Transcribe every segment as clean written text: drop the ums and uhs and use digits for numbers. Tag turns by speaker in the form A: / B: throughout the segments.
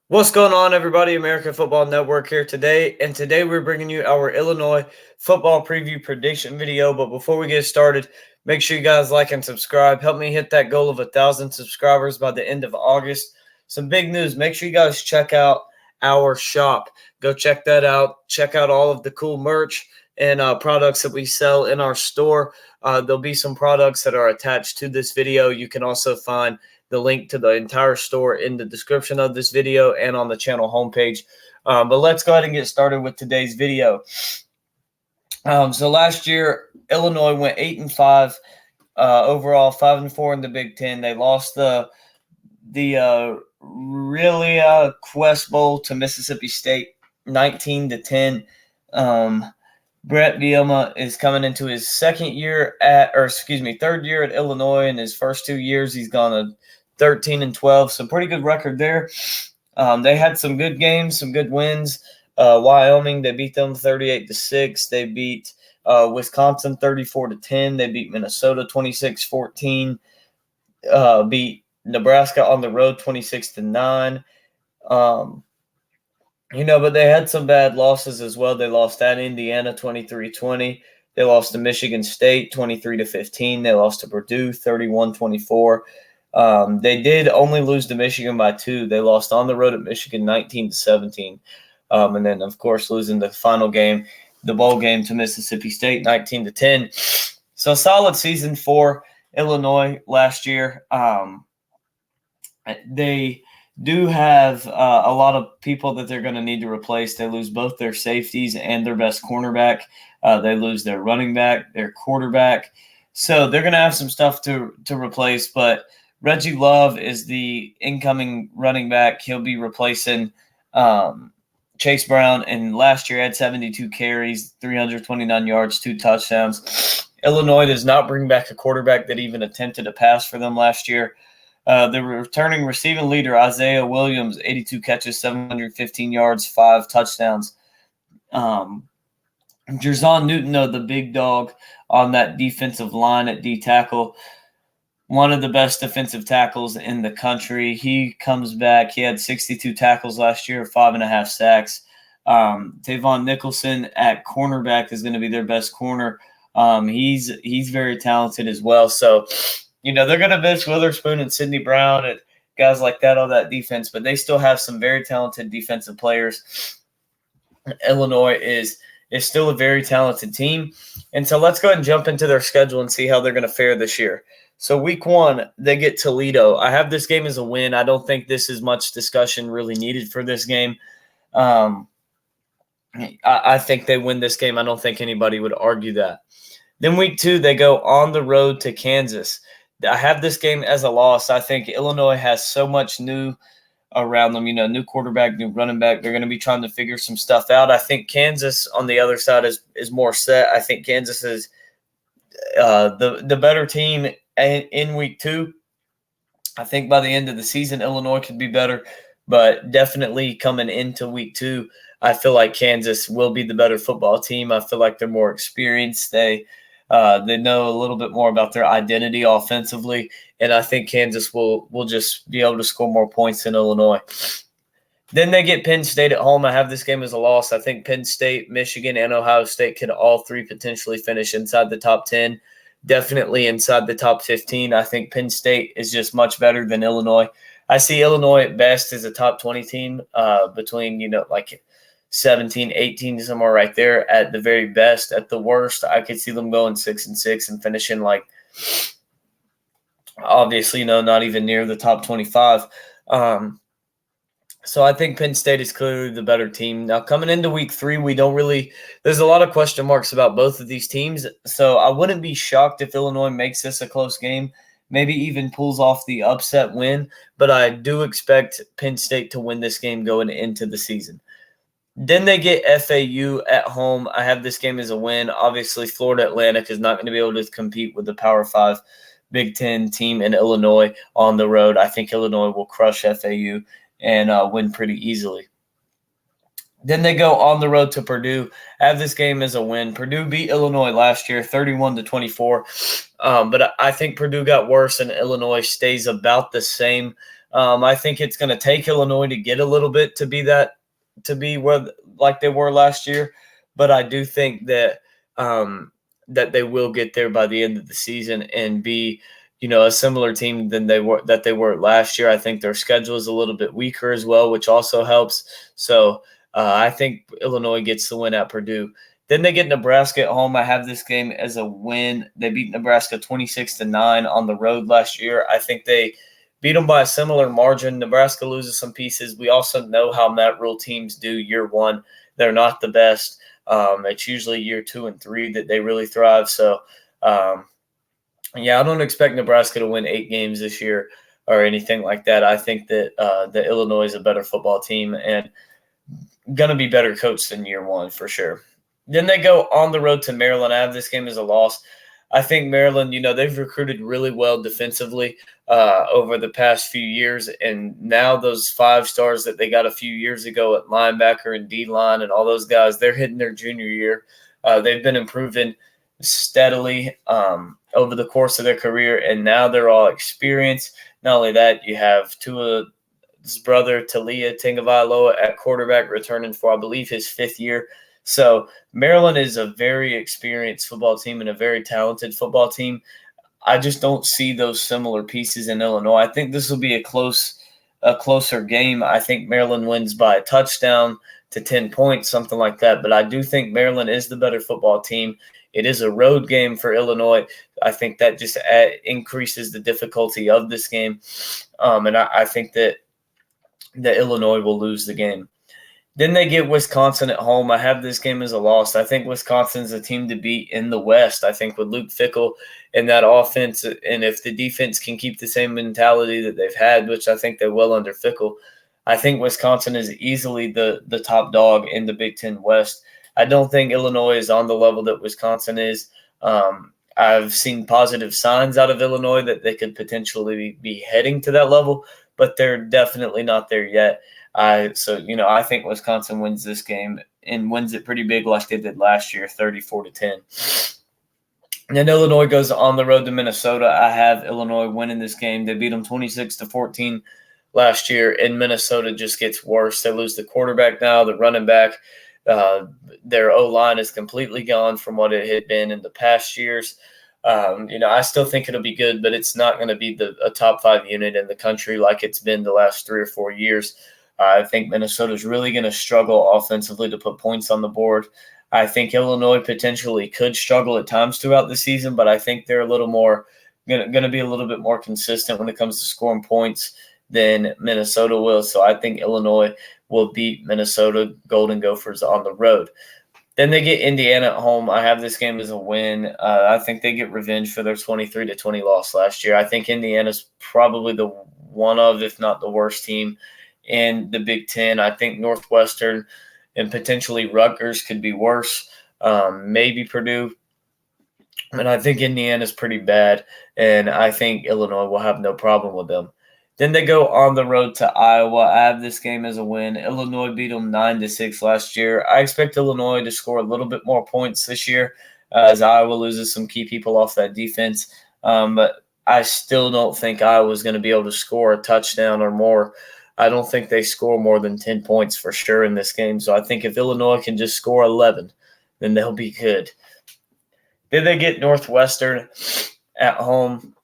A: What's going on, everybody? American Football Network here today, and today we're bringing you our Illinois football preview prediction video. But before we get started, make sure you guys like and subscribe. Help me hit that goal of 1,000 subscribers by the end of August. Some big news. Make sure you guys check out our shop. Go check that out. Check out all of the cool merch and products that we sell in our store. There'll be some products that are attached to this video. You can also find the link to the entire store in the description of this video and on the channel homepage. But let's go ahead and get started with today's video. So last year, Illinois went 8-5 overall, 5-4 in the Big Ten. They lost the Quest Bowl to Mississippi State, 19-10. Brett Bielema is coming into his third year at Illinois. In his first 2 years, he's gone a 13-12, so pretty good record there. They had some good games, some good wins. Wyoming, they beat them 38-6. They beat Wisconsin 34-10. They beat Minnesota 26-14. Beat Nebraska on the road 26-9. But they had some bad losses as well. They lost at Indiana 23-20. They lost to Michigan State 23-15. They lost to Purdue 31-24. They did only lose to Michigan by 2. They lost on the road at Michigan 19-17. And then, of course, losing the final game, the bowl game, to Mississippi State 19-10. So solid season for Illinois last year. They do have a lot of people that they're going to need to replace. They lose both their safeties and their best cornerback. They lose their running back, their quarterback. So they're going to have some stuff to replace, but Reggie Love is the incoming running back. He'll be replacing Chase Brown, and last year had 72 carries, 329 yards, 2 touchdowns. Illinois does not bring back a quarterback that even attempted a pass for them last year. The returning receiving leader, Isaiah Williams, 82 catches, 715 yards, 5 touchdowns. Jerzon Newton, though, the big dog on that defensive line at D tackle, one of the best defensive tackles in the country. He comes back. He had 62 tackles last year, 5.5 sacks. Tavon Nicholson at cornerback is going to be their best corner. He's very talented as well. So, they're going to miss Witherspoon and Sidney Brown and guys like that on that defense, but they still have some very talented defensive players. Illinois is still a very talented team. And so let's go ahead and jump into their schedule and see how they're going to fare this year. So week 1, they get Toledo. I have this game as a win. I don't think this is much discussion really needed for this game. I think they win this game. I don't think anybody would argue that. Then week 2, they go on the road to Kansas. I have this game as a loss. I think Illinois has so much new around them, new quarterback, new running back. They're going to be trying to figure some stuff out. I think Kansas on the other side is more set. I think Kansas is the better team in week 2. I think by the end of the season, Illinois could be better, but definitely coming into week 2, I feel like Kansas will be the better football team. I feel like they're more experienced. They know a little bit more about their identity offensively, and I think Kansas will just be able to score more points than Illinois. Then they get Penn State at home. I have this game as a loss. I think Penn State, Michigan, and Ohio State could all 3 potentially finish inside the top 10, definitely inside the top 15. I think Penn State is just much better than Illinois. I see Illinois at best as a top 20 team between, like 17, 18, somewhere right there at the very best. At the worst, I could see them going 6-6 and finishing obviously, not even near the top 25. So I think Penn State is clearly the better team. Now, coming into week 3, there's a lot of question marks about both of these teams. So I wouldn't be shocked if Illinois makes this a close game, maybe even pulls off the upset win. But I do expect Penn State to win this game going into the season. Then they get FAU at home. I have this game as a win. Obviously, Florida Atlantic is not going to be able to compete with the Power 5 Big Ten team in Illinois on the road. I think Illinois will crush FAU and win pretty easily. Then they go on the road to Purdue. I have this game as a win. Purdue beat Illinois last year, 31-24. But I think Purdue got worse and Illinois stays about the same. I think it's going to take Illinois to get a little bit to be where like they were last year, but I do think that that they will get there by the end of the season and be, a similar team than they were last year. I think their schedule is a little bit weaker as well, which also helps. So I think Illinois gets the win at Purdue. Then they get Nebraska at home. I have this game as a win. They beat Nebraska 26-9 on the road last year. I think they beat them by a similar margin. Nebraska loses some pieces. We also know how Matt Rule teams do year one. They're not the best. It's usually year 2 and 3 that they really thrive. So, I don't expect Nebraska to win 8 games this year or anything like that. I think that Illinois is a better football team and going to be better coached than year one for sure. Then they go on the road to Maryland. I have this game as a loss. I think Maryland, they've recruited really well defensively over the past few years. And now those 5 stars that they got a few years ago at linebacker and D-line and all those guys, they're hitting their junior year. They've been improving steadily over the course of their career, and now they're all experienced. Not only that, you have Tua's brother, Talia Tagovailoa, at quarterback, returning for, I believe, his 5th year. So Maryland is a very experienced football team and a very talented football team. I just don't see those similar pieces in Illinois. I think this will be a closer game. I think Maryland wins by a touchdown to 10 points, something like that. But I do think Maryland is the better football team. It is a road game for Illinois. I think that just increases the difficulty of this game. And I think that Illinois will lose the game. Then they get Wisconsin at home. I have this game as a loss. I think Wisconsin's a team to beat in the West. I think with Luke Fickell and that offense, and if the defense can keep the same mentality that they've had, which I think they will under Fickell, I think Wisconsin is easily the top dog in the Big Ten West. I don't think Illinois is on the level that Wisconsin is. I've seen positive signs out of Illinois that they could potentially be heading to that level, but they're definitely not there yet. I think Wisconsin wins this game and wins it pretty big like they did last year, 34-10. And then Illinois goes on the road to Minnesota. I have Illinois winning this game. They beat them 26-14 last year, and Minnesota just gets worse. They lose the quarterback now, the running back. Their O-line is completely gone from what it had been in the past years. I still think it'll be good, but it's not going to be a top 5 unit in the country like it's been the last 3 or 4 years. I think Minnesota is really going to struggle offensively to put points on the board. I think Illinois potentially could struggle at times throughout the season, but I think they're a little more going to be a little bit more consistent when it comes to scoring points than Minnesota will. So I think Illinois will beat Minnesota Golden Gophers on the road. Then they get Indiana at home. I have this game as a win. I think they get revenge for their 23-20 loss last year. I think Indiana's probably the one of, if not the worst team in the Big Ten. I think Northwestern and potentially Rutgers could be worse. Maybe Purdue. And I think Indiana's pretty bad, and I think Illinois will have no problem with them. Then they go on the road to Iowa. I have this game as a win. Illinois beat them 9-6 last year. I expect Illinois to score a little bit more points this year as Iowa loses some key people off that defense. But I still don't think Iowa's going to be able to score a touchdown or more. I don't think they score more than 10 points for sure in this game. So I think if Illinois can just score 11, then they'll be good. Then they get Northwestern at home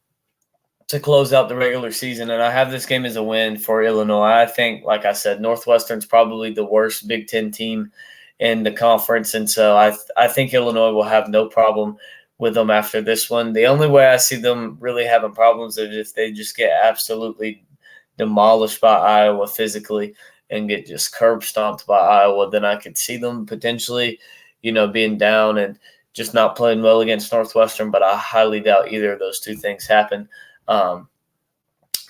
A: to close out the regular season, and I have this game as a win for Illinois. I think, like I said, Northwestern's probably the worst Big Ten team in the conference, and so I think Illinois will have no problem with them after this one. The only way I see them really having problems is if they just get absolutely demolished by Iowa physically and get just curb stomped by Iowa. Then I could see them potentially, being down and just not playing well against Northwestern, but I highly doubt either of those two things happen.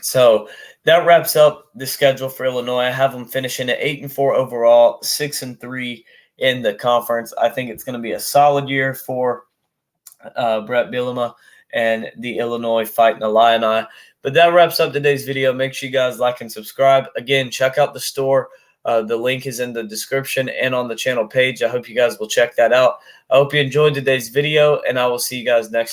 A: So that wraps up the schedule for Illinois. I have them finishing at 8-4 overall, 6-3 in the conference. I think it's going to be a solid year for Brett Bielema and the Illinois Fighting Illini. But that wraps up today's video. Make sure you guys like and subscribe. Again, check out the store. The link is in the description and on the channel page. I hope you guys will check that out. I hope you enjoyed today's video, and I will see you guys next time.